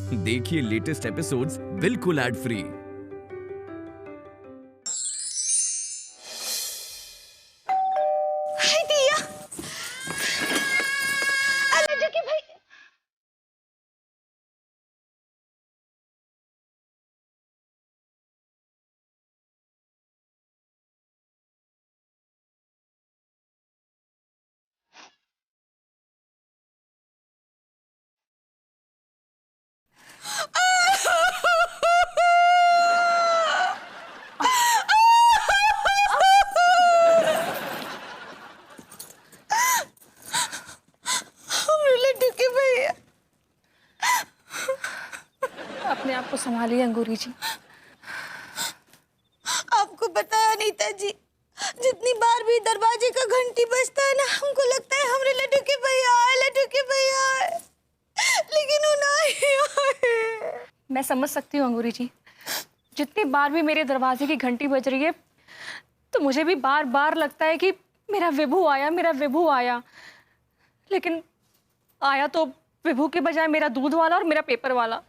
देखिए latest episodes बिल्कुल ad free. हाय दिया, अरे जकी भाई, लड्डू के भैया। अपने आप को संभालिए अंगूरी जी। आपको पता है अनीता जी, जितनी बार भी दरवाजे का घंटी बजता है ना, हमको लगता है हमरे लड्डू के भैया आए, लड्डू के भैया आए, लेकिन वो नहीं आए। मैं समझ सकती हूँ अंगूरी जी, जितनी बार भी मेरे दरवाजे की घंटी बज रही है तो मुझे भी बार बार लगता है कि मेरा विभू आया, मेरा विभू आया। लेकिन आया तो विभू के बजाय मेरा दूध वाला और मेरा पेपर वाला,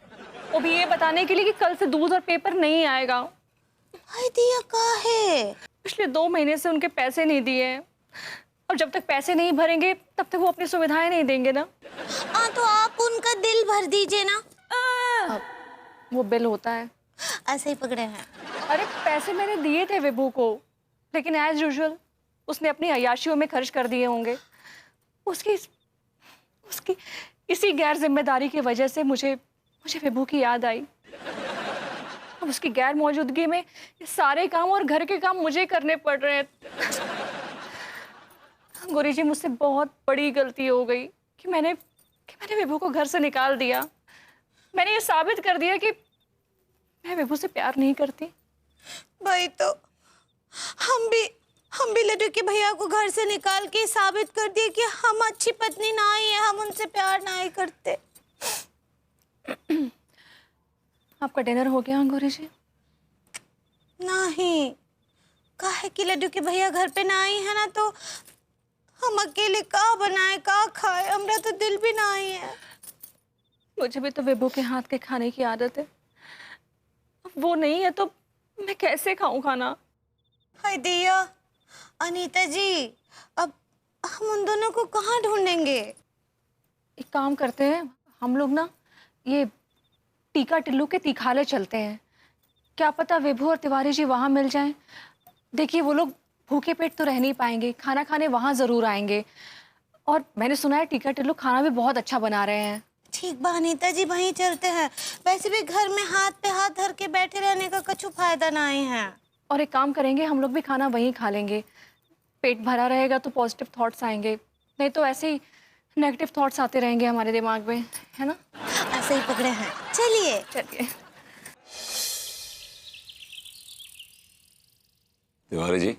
वो भी ये बताने के लिए कि कल से दूध और पेपर नहीं आएगा। भाई दिया कहाँ है? पिछले 2 महीने से उनके पैसे नहीं दिए हैं और जब तक पैसे नहीं भरेंगे तब तक वो अपनी सुविधाएं नहीं देंगे ना। हाँ तो आप उनका दिल भर दीजिए ना। वो बिल होता है। ऐसे ही पकड़े हैं। अरे पैसे मैंने दिए थे विभू को, लेकिन एज यूजुअल उसने अपनी अय्याशियों में खर्च कर दिए होंगे। उसकी उसकी इसी गैर जिम्मेदारी की वजह से मुझे विभू की याद आई। अब उसकी गैर मौजूदगी में ये सारे काम और घर के काम मुझे करने पड़ रहे हैं। गौरी जी, मुझसे बहुत बड़ी गलती हो गई कि मैंने विभू को घर से निकाल दिया। मैंने ये साबित कर दिया कि मैं विभू से प्यार नहीं करती। भाई तो हम भी लड्डू के भैया को घर से निकाल के साबित कर दिए कि हम अच्छी पत्नी ना ही है, हम उनसे प्यार ना ही करते। आपका डिनर हो गया अंगूरी जी? नहीं, काहे कि लड्डू के भैया घर पे ना आई है ना, तो हम अकेले का बनाए का खाए, हमरा तो दिल भी ना आई है। मुझे भी तो विभू के हाथ के खाने की आदत है। वो नहीं है तो मैं कैसे खाऊं खाना? हाय दिया, अनीता जी, अब हम उन दोनों को कहाँ ढूंढेंगे? एक काम करते हैं हम लोग ना, ये टीका टिल्लू के तीखाले चलते हैं। क्या पता विभू और तिवारी जी वहाँ मिल जाएं। देखिए वो लोग भूखे पेट तो रह नहीं पाएंगे, खाना खाने वहाँ ज़रूर आएंगे। और मैंने सुना है टीका टिल्लू खाना भी बहुत अच्छा बना रहे हैं। ठीक बा अनीता जी, वहीं चलते हैं। वैसे भी घर में हाथ पे हाथ धर के बैठे रहने का कुछ फायदा नहीं है। और एक काम करेंगे, हम लोग भी खाना वहीं खा लेंगे। पेट भरा रहेगा तो पॉजिटिव थॉट्स आएंगे, नहीं तो ऐसे ही नेगेटिव थॉट्स आते रहेंगे हमारे दिमाग में, है ना? ऐसे ही पकड़े हैं, चलिए चलिए। तिवारी जी,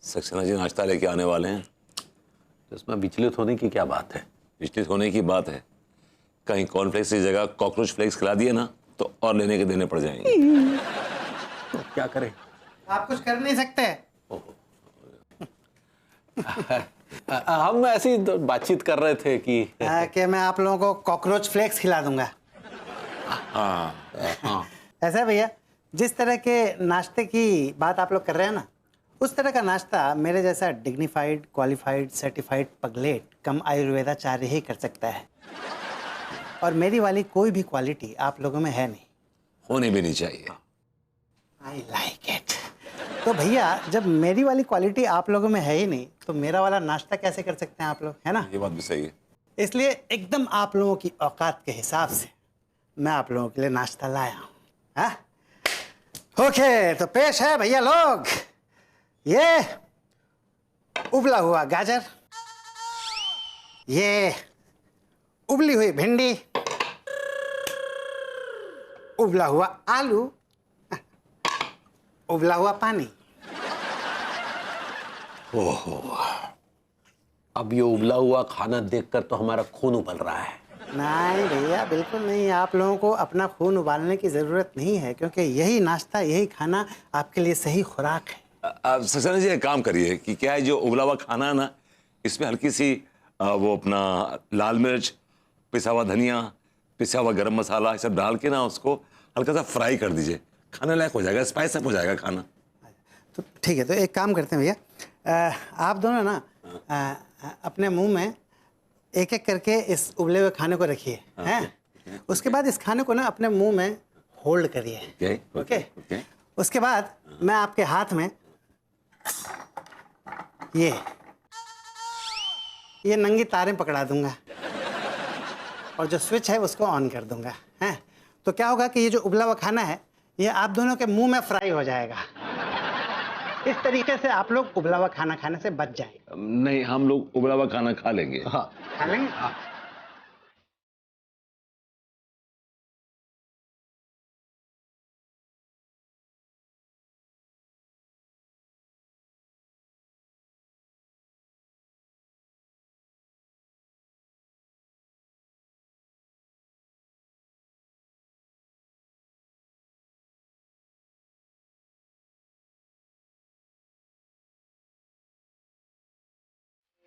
सक्सेना जी नाश्ता लेके आने वाले हैं। तो इसमें विचलित होने की क्या बात है? विचलित होने की बात है, कहीं कॉर्नफ्लेक्स की जगह कॉकरोच फ्लेक्स खिला दिए ना तो और लेने के देने पड़ जाएंगे। तो क्या करें? आप कुछ कर नहीं सकते। हम ऐसी तो बातचीत कर रहे थे कि मैं आप लोगों को कॉकरोच फ्लेक्स खिला दूंगा। हाँ, ऐसा है भैया, जिस तरह के नाश्ते की बात आप लोग कर रहे हैं ना, उस तरह का नाश्ता मेरे जैसा डिग्निफाइड, क्वालिफाइड, सर्टिफाइड पगलेट कम आयुर्वेदाचार्य ही कर सकता है। और मेरी वाली कोई भी क्वालिटी आप लोगों में है नहीं। होनी भी नहीं चाहिए। I like it. तो भैया, जब मेरी वाली क्वालिटी आप लोगों में है ही नहीं, तो मेरा वाला नाश्ता कैसे कर सकते हैं आप लोग, है ना? ये बात भी सही है। इसलिए एकदम आप लोगों की औकात के हिसाब से मैं आप लोगों के लिए नाश्ता लाया हूँ। हाँ? ओके, तो पेश है भैया लोग, ये उबला हुआ गाजर, ये उबली हुई भिंडी, उबला हुआ आलू, उबला हुआ पानी। ओहो, अब ये उबला हुआ खाना देखकर तो हमारा खून उबल रहा है। नहीं भैया, बिल्कुल नहीं। आप लोगों को अपना खून उबालने की ज़रूरत नहीं है, क्योंकि यही नाश्ता, यही खाना आपके लिए सही खुराक है। सक्सेना जी एक काम करिए कि क्या है जो उबला हुआ खाना है ना, इसमें हल्की सी वो अपना लाल मिर्च, पिसा हुआ धनिया, पिसा हुआ गरम मसाला ये सब डाल के ना उसको हल्का सा फ्राई कर दीजिए, खाने लायक हो जाएगा, स्पाइस अप हो जाएगा खाना। तो ठीक है, तो एक काम करते हैं भैया, आप दोनों ना अपने मुंह में एक एक करके इस उबले हुए खाने को रखिए, हैं? उसके बाद इस खाने को ना अपने मुंह में होल्ड करिए, ओके? उसके बाद मैं आपके हाथ में ये नंगी तारें पकड़ा दूंगा और जो स्विच है उसको ऑन कर दूंगा, हैं? तो क्या होगा कि ये जो उबला हुआ खाना है ये आप दोनों के मुंह में फ्राई हो जाएगा। इस तरीके से आप लोग उबला हुआ खाना खाने से बच जाएंगे। नहीं, हम लोग उबला हुआ खाना खा लेंगे। हाँ, खा लेंगे। हाँ।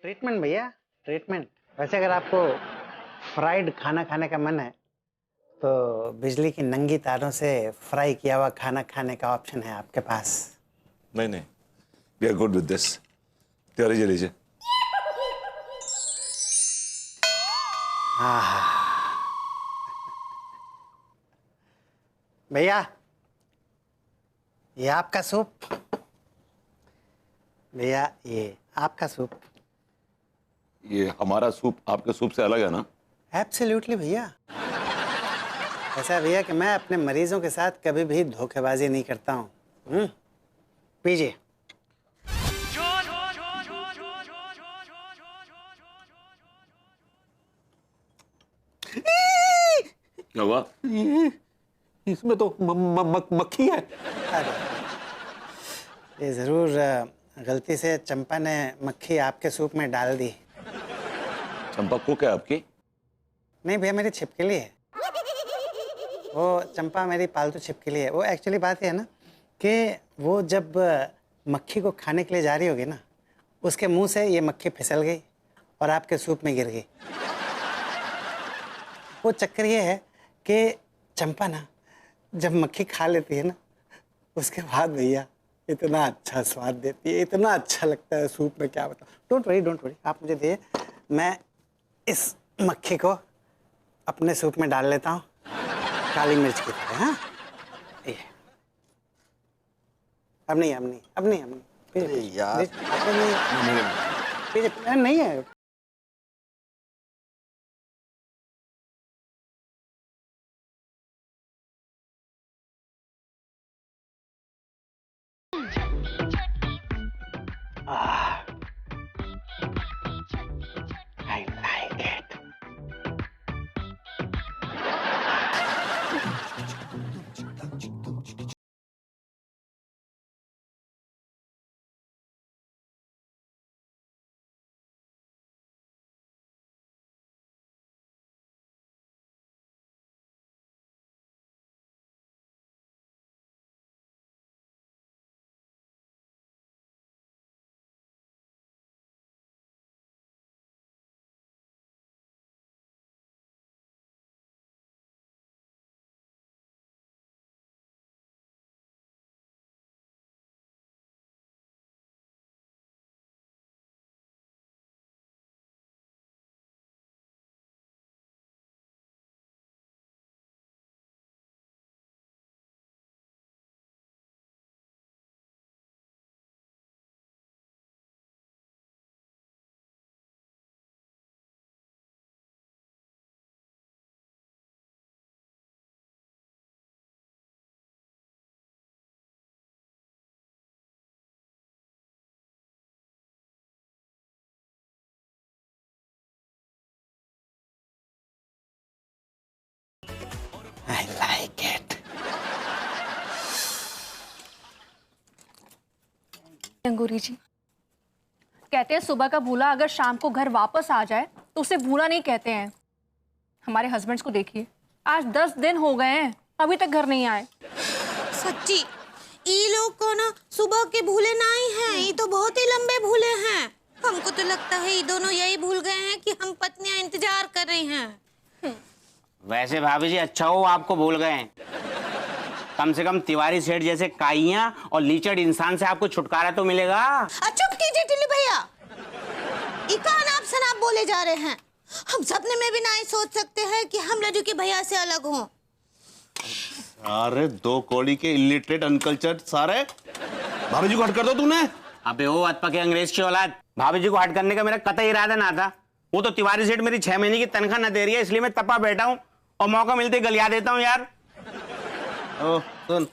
ट्रीटमेंट भैया, ट्रीटमेंट। वैसे अगर आपको फ्राइड खाना खाने का मन है तो बिजली की नंगी तारों से फ्राई किया हुआ खाना खाने का ऑप्शन है आपके पास। नहीं, we are good with this. Tiwari ji लीजिए। भैया ये आपका सूप, भैया ये आपका सूप। ये हमारा सूप आपके सूप से अलग है ना? एब्सोल्युटली भैया। ऐसा है भैया कि मैं अपने मरीजों के साथ कभी भी धोखेबाजी नहीं करता हूँ। पीजिए। क्या हुआ? इसमें तो मक्खी है। अरे ये जरूर गलती से चंपा ने मक्खी आपके सूप में डाल दी। चंपा कुक है आपकी? नहीं भैया, मेरी छिपकली है वो। चंपा मेरी पालतू छिपकली है वो। एक्चुअली बात ये है ना कि वो जब मक्खी को खाने के लिए जा रही होगी ना, उसके मुंह से ये मक्खी फिसल गई और आपके सूप में गिर गई। वो चक्कर ये है कि चंपा ना जब मक्खी खा लेती है ना, उसके बाद भैया इतना अच्छा स्वाद देती है, इतना अच्छा लगता है सूप में, क्या बताऊँ। डोंट वरी, आप मुझे दिए, मैं इस मक्खी को अपने सूप में डाल लेता हूँ काली मिर्च की तरह। हाँ, ये अब नहीं यार नहीं है। I like it. I like it. अंगूरी जी कहते हैं सुबह का भूला अगर शाम को घर वापस आ जाए तो उसे भूला नहीं कहते हैं। हमारे हस्बैंड्स को देखिए, आज 10 दिन हो गए हैं अभी तक घर नहीं आए। सच्ची ये लोग को ना सुबह के भूले नहीं हैं, ये तो बहुत ही लंबे भूले हैं। हमको तो लगता है ये दोनों यही भूल गए हैं कि हम पत्नियां इंतजार कर रही हैं। वैसे भाभी जी अच्छा हो आपको भूल गए हैं। कम से कम तिवारी सेठ जैसे काइयां और लीचड़ इंसान से आपको छुटकारा तो मिलेगा। चुप कीजिए टिल्लू भैया, इकान आप शराब बोले जा रहे हैं। हम सपने में भी नहीं सोच सकते हैं कि हम लड्डू के भैया से अलग हों। अरे दो कौड़ी के इलिटरेट अनकल्चर्ड सारे, भाभी जी को हट कर दो तूने। अबे वो अतपके अंग्रेज की औलाद, भाभी जी को हट करने का मेरा कतई इरादा ना था। वो तो तिवारी सेठ मेरी 6 महीने की तनख्वाह न दे रही है, इसलिए मैं तपा बैठा हूँ और मौका मिलते गलिया देता हूँ यार। ओ सुन,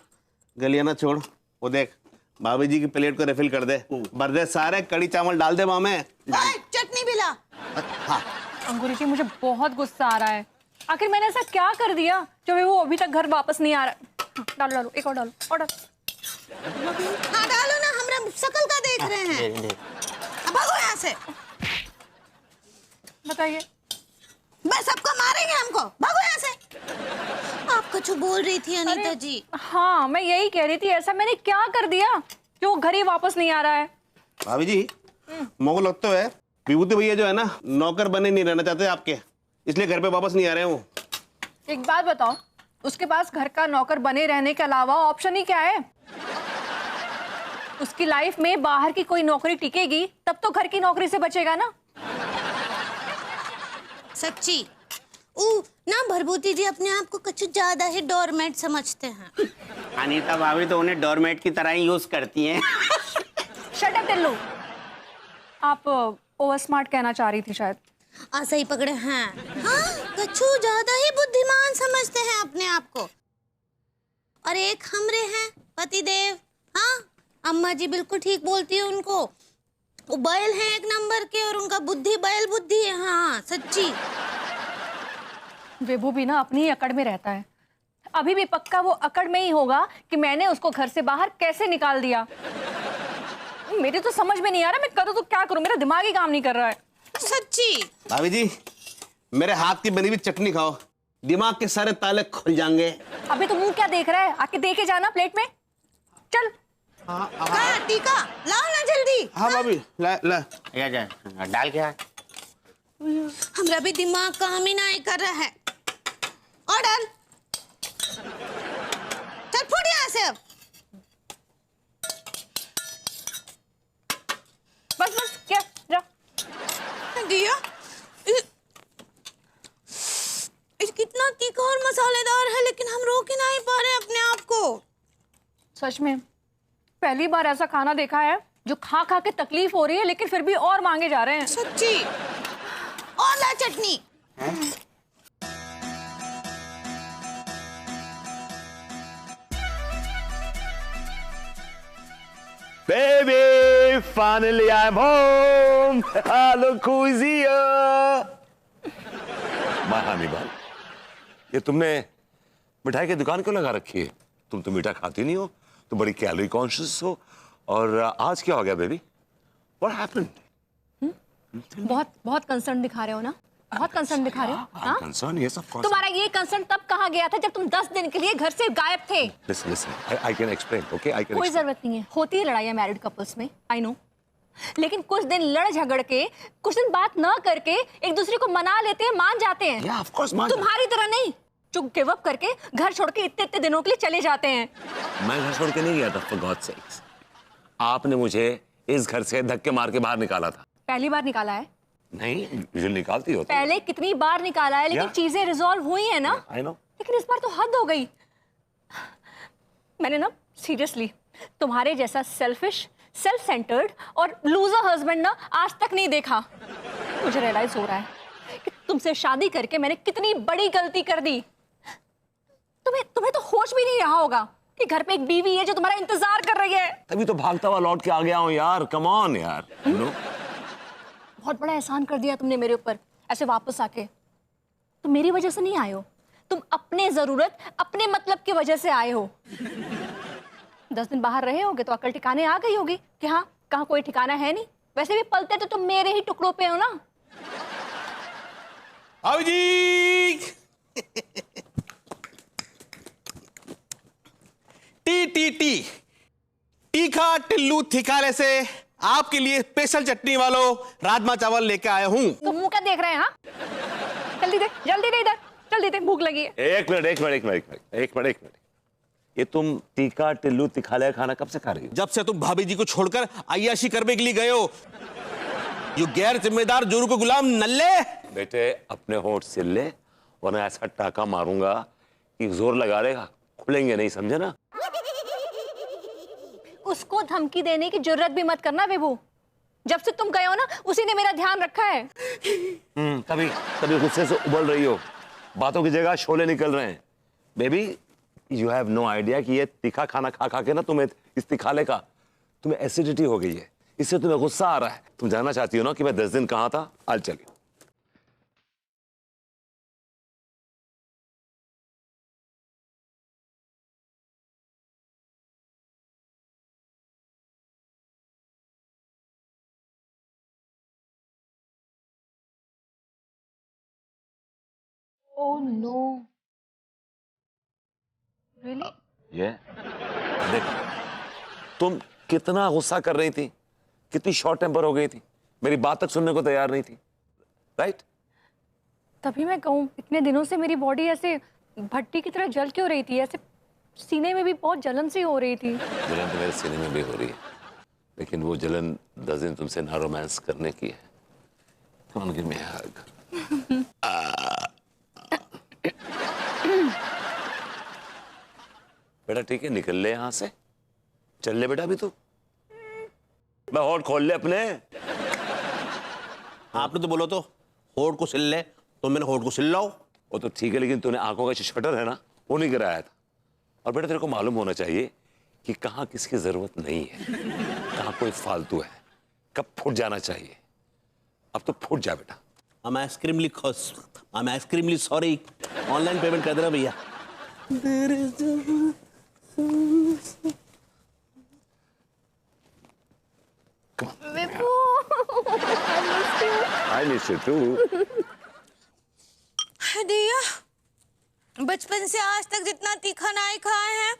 गलियाना छोड़, वो देख भाभी जी की प्लेट को रिफिल कर दे, भर दे सारे, कड़ी चावल डाल दे मामे। चटनी भी ला। हाँ अंकुरी जी मुझे बहुत गुस्सा आ रहा है। आखिर मैंने ऐसा क्या कर दिया जो वो अभी तक घर वापस नहीं आ रहा। डालो डालो, एक और डालो, और डालो। हाँ डालो ना, हमरा शकल का देख रहे हैं। अब भागो यहाँ से। बताइए। बस सबको मारेंगे हमको, भागो यहाँ से। आप कुछ बोल रही थी अनीता जी। हाँ मैं यही कह रही थी, ऐसा मैंने क्या कर दिया कि वो घर ही वापस नहीं आ रहा है। भाभी जी मुझे लगता है विभूति भैया जो है ना नौकर बने नहीं रहना चाहते आपके, इसलिए घर पे वापस नहीं आ रहे हूँ। एक बात बताओ, उसके पास घर का नौकर बने रहने के अलावा ऑप्शन ही क्या है? उसकी लाइफ में बाहर की कोई नौकरी टिकेगी तब तो घर की नौकरी से बचेगा ना। सच्ची ना भरभूति जी अपने आप को कुछ ज्यादा ही डोरमेट समझते हैं। अनीता भाभी तो उन्हें डोरमेट की तरह ही यूज करती हैं। शट अप टिल्लू, आप ओवर स्मार्ट कहना चाह रही थी शायद। सही पकड़े हैं। हाँ कछु ज्यादा ही बुद्धिमान समझते हैं अपने आप को। और एक हमरे हैं पतिदेव। हाँ अम्मा जी बिल्कुल ठीक बोलती है उनको, वो बैल हैं एक नंबर के और उनका बुद्धि बैल बुद्धि है। हाँ सच्ची। विभू भी ना अपनी ही अकड़ में रहता है। अभी भी पक्का वो अकड़ में ही होगा कि मैंने उसको घर से बाहर कैसे निकाल दिया। मेरे तो समझ में नहीं आ रहा मैं करूँ तो क्या करूँ, मेरा दिमाग ही काम नहीं कर रहा है। सच्ची। भाभी जी मेरे हाथ की बनी हुई चटनी खाओ, दिमाग के सारे ताले खुल जाएंगे। अभी तो मुंह क्या देख रहा है, आके दे के जाना प्लेट में। चल। का टीका लाओ ना जल्दी। हाँ भाभी ला ला जा डाल के आ। हमरा भी दिमाग काम ही नहीं कर रहा है। और डाल, चल फुट यहाँ से अब। बस बस क्या जा। दिया कितना तीखा और मसालेदार है, लेकिन हम रोक ही नहीं पा रहे अपने आप को। सच में पहली बार ऐसा खाना देखा है जो खा खा के तकलीफ हो रही है लेकिन फिर भी और मांगे जा रहे हैं। सच्ची। और ला चटनी। Baby, finally I'm home. Look who's here. My honey bun. ये तुमने मिठाई की दुकान क्यों लगा रखी है? तुम तो मीठा खाती नहीं हो, तुम बड़ी कैलोरी कॉन्शियस हो। और आज क्या हो गया बेबी? What happened? बहुत बहुत कंसर्न दिखा रहे हो ना, बहुत कंसर्न दिखा रहे हो। हाँ? Concern, yes of course. तुम्हारा ये कंसर्न तब कहाँ गया था जब तुम 10 दिन के लिए घर से गायब थे। Listen, listen. I can explain, okay? I can कोई explain. जरूरत नहीं है, होती है लड़ाइयाँ मैरिड कपल्स में, आई नो। लेकिन कुछ दिन लड़ झगड़ के, कुछ दिन बात न करके एक दूसरे को मना लेते हैं, मान जाते हैं। Yeah, of course, मान तुम्हारी तरह नहीं जो गिव अप करके घर छोड़ के इतने इतने दिनों के लिए चले जाते हैं। मैं घर छोड़ के नहीं गया था, for God's sakes. आपने मुझे इस घर से धक्के मार के बाहर निकाला था। पहली बार निकाला है? नहीं, यूजुअली निकालती हो। पहले कितनी बार निकाला है, लेकिन Yeah. चीजें रिजॉल्व हुई है ना। I know. लेकिन इस बार तो हद हो गई। मैंने ना सीरियसली तुम्हारे जैसा सेल्फिश, सेल्फ सेंटर्ड और लूजर हस्बैंड ना आज तक नहीं देखा। मुझे रियलाइज हो रहा है कि तुमसे शादी करके मैंने कितनी बड़ी गलती कर दी। तुम्हें तो होश भी नहीं रहा होगा कि घर पे एक बीवी है जो तुम्हारा इंतजार कर रही है। तभी तो भागता हुआ लौट के आ गया हूँ यार। कम ऑन यार। You know? बहुत बड़ा एहसान कर दिया तुमने मेरे ऊपर ऐसे वापस आके। तुम मेरी वजह से नहीं आए हो, तुम अपने जरूरत, अपने मतलब की वजह से आए हो। 10 दिन बाहर रहे होगे तो अकल ठिकाने आ गई होगी कि हाँ कहाँ कोई ठिकाना है नहीं। वैसे भी पलते तो तुम मेरे ही टुकड़ों पे हो ना। आओ जी। टी तीखा टिल्लू थिकाले से आपके लिए स्पेशल चटनी वालों राजमा चावल लेके आया हूँ। तुम मुंह क्या देख रहे हैं? हाँ जल्दी दे इधर, चल चावल देते, भूख लगी है। एक मिनट। ये तुम तीखा टिल्लू तिखाले खाना कब से खा रही हो? जब से तुम भाभी जी को छोड़कर अय्याशी करने के लिए गए हो। यू गैर जिम्मेदार जोरू को गुलाम नल्ले। बेटे अपने होंठ सिल ले, वरना ऐसा टाका मारूंगा कि जोर लगा लेगा, खुलेंगे नहीं, समझे ना? उसको धमकी देने की जरूरत भी मत करना बेबू। जब से तुम गए हो ना, उसी ने मेरा ध्यान रखा है। कभी गुस्से से उबल रही हो, बातों की जगह शोले निकल रहे हैं। Baby you have no idea कि ये तीखा खाना खा खा के ना तुम्हें, इस तिखाले का तुम्हें एसिडिटी हो गई है, इससे तुम्हें गुस्सा आ रहा है। तुम जानना चाहती हो ना कि मैं 10 दिन कहां था? आज चलिए। Oh no, really? ये देखो, तुम कितना गुस्सा कर रही थी, कितनी शॉर्ट टेम्पर हो गई थी, मेरी बात तक सुनने को तैयार नहीं थी, राइट? तभी मैं कहूँ, इतने दिनों से मेरी बॉडी ऐसे भट्टी की तरह जल क्यों रही थी? ऐसे सीने में भी बहुत जलन सी हो रही थी। जलन तो मेरे सीने में भी हो रही है, लेकिन वो जलन 10 दिन तुमसे ना रोमांस करने की है। Come on, give me a hug. बेटा ठीक है, निकल ले यहां से, चल ले बेटा। अभी तू मैं होठ खोल ले अपने। आपने तो बोलो तो होठ को सिल ले, तो मैंने होठ को सिल लाओ। वो तो ठीक है, लेकिन तूने आंखों का शटर है ना, वो नहीं गिराया था। और बेटा तेरे को मालूम होना चाहिए कि कहाँ किसकी जरूरत नहीं है, कहाँ कोई फालतू है, कब फुट जाना चाहिए। अब तो फुट जा बेटा। I'm extremely sorry. Online payment कर देना भैया। I miss you too. दिया, बचपन से आज तक जितना तीखा नहीं खाए हैं,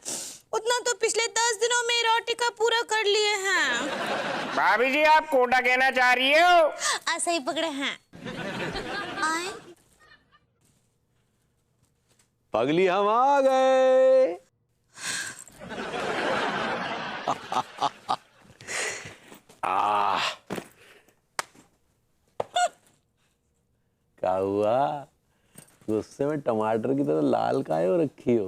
उतना तो पिछले 10 दिनों में रोटी का पूरा कर लिए हैं। भाभी जी आप कोटा कहना चाह रही हो? ऐसा ही पकड़े हैं। आए? पगली हम आ गए। क्या हुआ? गुस्से में टमाटर की तरह लाल काहे हो रखी हो?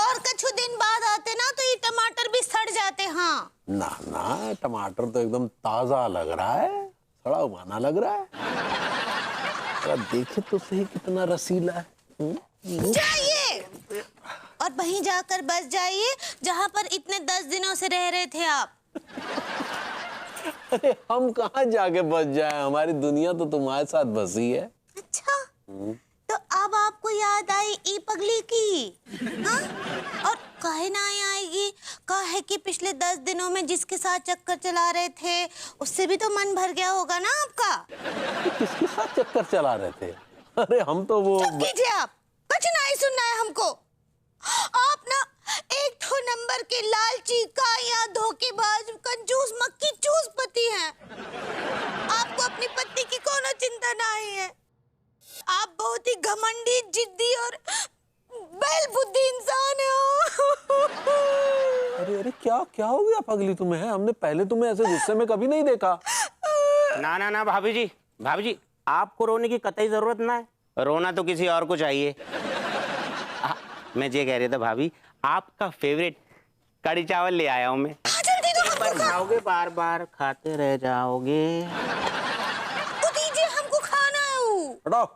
और कुछ दिन बाद आते ना तो ये टमाटर भी सड़ जाते। हाँ ना ना, टमाटर तो एकदम ताजा लग रहा है, सड़ा हुआ ना लग रहा है। जरा देखे तो सही कितना रसीला है। जाइए और वहीं जाकर बस जाइए जहाँ पर इतने 10 दिनों से रह रहे थे आप। अरे हम कहाँ जाके बस जाए, हमारी दुनिया तो तुम्हारे साथ बसी है। अच्छा, तो अब आपको याद आई ई पगली की? हाँ? और काहे ना आएगी? काहे कि पिछले 10 दिनों में जिसके साथ चक्कर चला रहे थे, उससे भी तो मन भर गया होगा ना आपका? किसके साथ चक्कर चला रहे थे? अरे हम तो वो चुप कीजिए आप, कुछ नहीं सुनना है हमको। आप ना एक तो नंबर के लालची, काया, धोखेबाज, कंजूस, मक्खी चूस पति हैं। आपको अपनी पत्नी की कोनो चिंता नहीं है। आप बहुत ही घमंडी, जिद्दी और बैल बुद्धि इंसान हो। अरे अरे क्या क्या हो गया पगली तुम्हें? हमने पहले तुम्हें ऐसे गुस्से में कभी नहीं देखा। ना ना ना भाभी जी आपको रोने की कतई जरूरत ना है, रोना तो किसी और को चाहिए। मैं ये कह रहा था भाभी, आपका फेवरेट कड़ी चावल ले आया हूं मैं। जल्दी दो हमको खा- खाओगे, बार बार खाते रह जाओगे। तो दीजिए, हमको खाना है वो। हटाओ।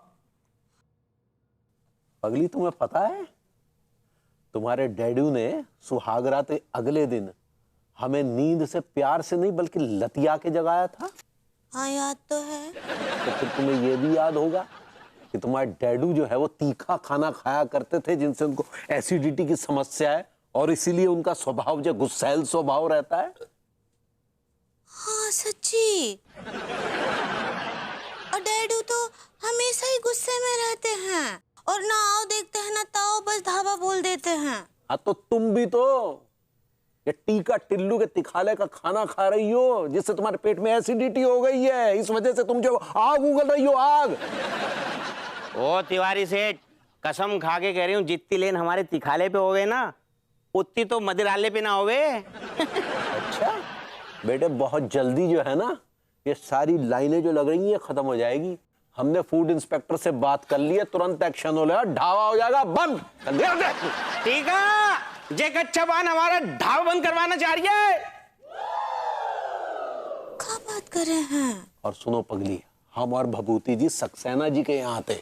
पगली तुम्हें पता है, तुम्हारे डैडू ने सुहागरात के अगले दिन हमें नींद से प्यार से नहीं बल्कि लतिया के जगाया था। हाँ याद तो है। तो फिर तुम्हें यह भी याद होगा कि तुम्हारे डैडू जो है वो तीखा खाना खाया करते थे, जिनसे उनको एसिडिटी की समस्या है और इसीलिए उनका स्वभाव जो गुस्सैल स्वभाव रहता है। हाँ सच्ची। और डैडू तो हमेशा ही गुस्से में रहते हैं और ना आओ देखते हैं ना ताओ, बस धावा बोल देते हैं। हाँ तो तुम भी तो ये टीका टिल्लू के तिखाले का खाना खा रही हो, जिससे तुम्हारे पेट में एसिडिटी हो गई है। इस वजह से तुम जो आग उगल रही हो, आग। ओ तिवारी सेठ, कसम खा के कह रही हूँ, जितनी लेन हमारे तिखाले पे होवे ना, उतनी तो मदिराले पे ना होवे। अच्छा बेटे, बहुत जल्दी जो है ना, ये सारी लाइनें जो लग रही हैं खत्म हो जाएगी। हमने फूड इंस्पेक्टर से बात कर ली है, तुरंत एक्शन हो जाएगा, ढाबा हो जाएगा बंद। ठीक है, जे कच्चा पान हमारा ढाबा बंद करवाना चाह रही है। क्या बात कर रहे हैं? और सुनो पगली, हम और भभूति जी सक्सेना जी के यहाँ थे।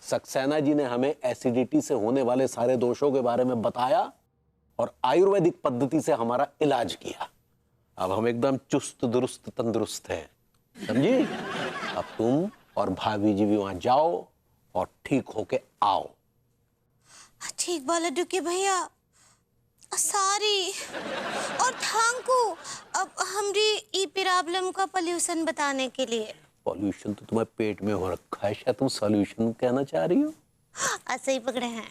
सक्सेना जी ने हमें एसिडिटी से होने वाले सारे दोषों के बारे में बताया और आयुर्वेदिक पद्धति से हमारा इलाज किया। अब हम एकदम चुस्त दुरुस्त तंदुरुस्त हैं, समझी? अब तुम और भाभी जी भी वहां जाओ और ठीक होके आओ। ठीक बा लड्डू के भैया, सॉरी और थैंक यू अब हमरी ई प्रॉब्लम का पॉल्यूशन बताने के लिए। पॉल्यूशन तो तुम्हारे पेट में हो रखा है, शायद तुम सॉल्यूशन कहना चाह रही हो। ऐसे ही पकड़े हैं।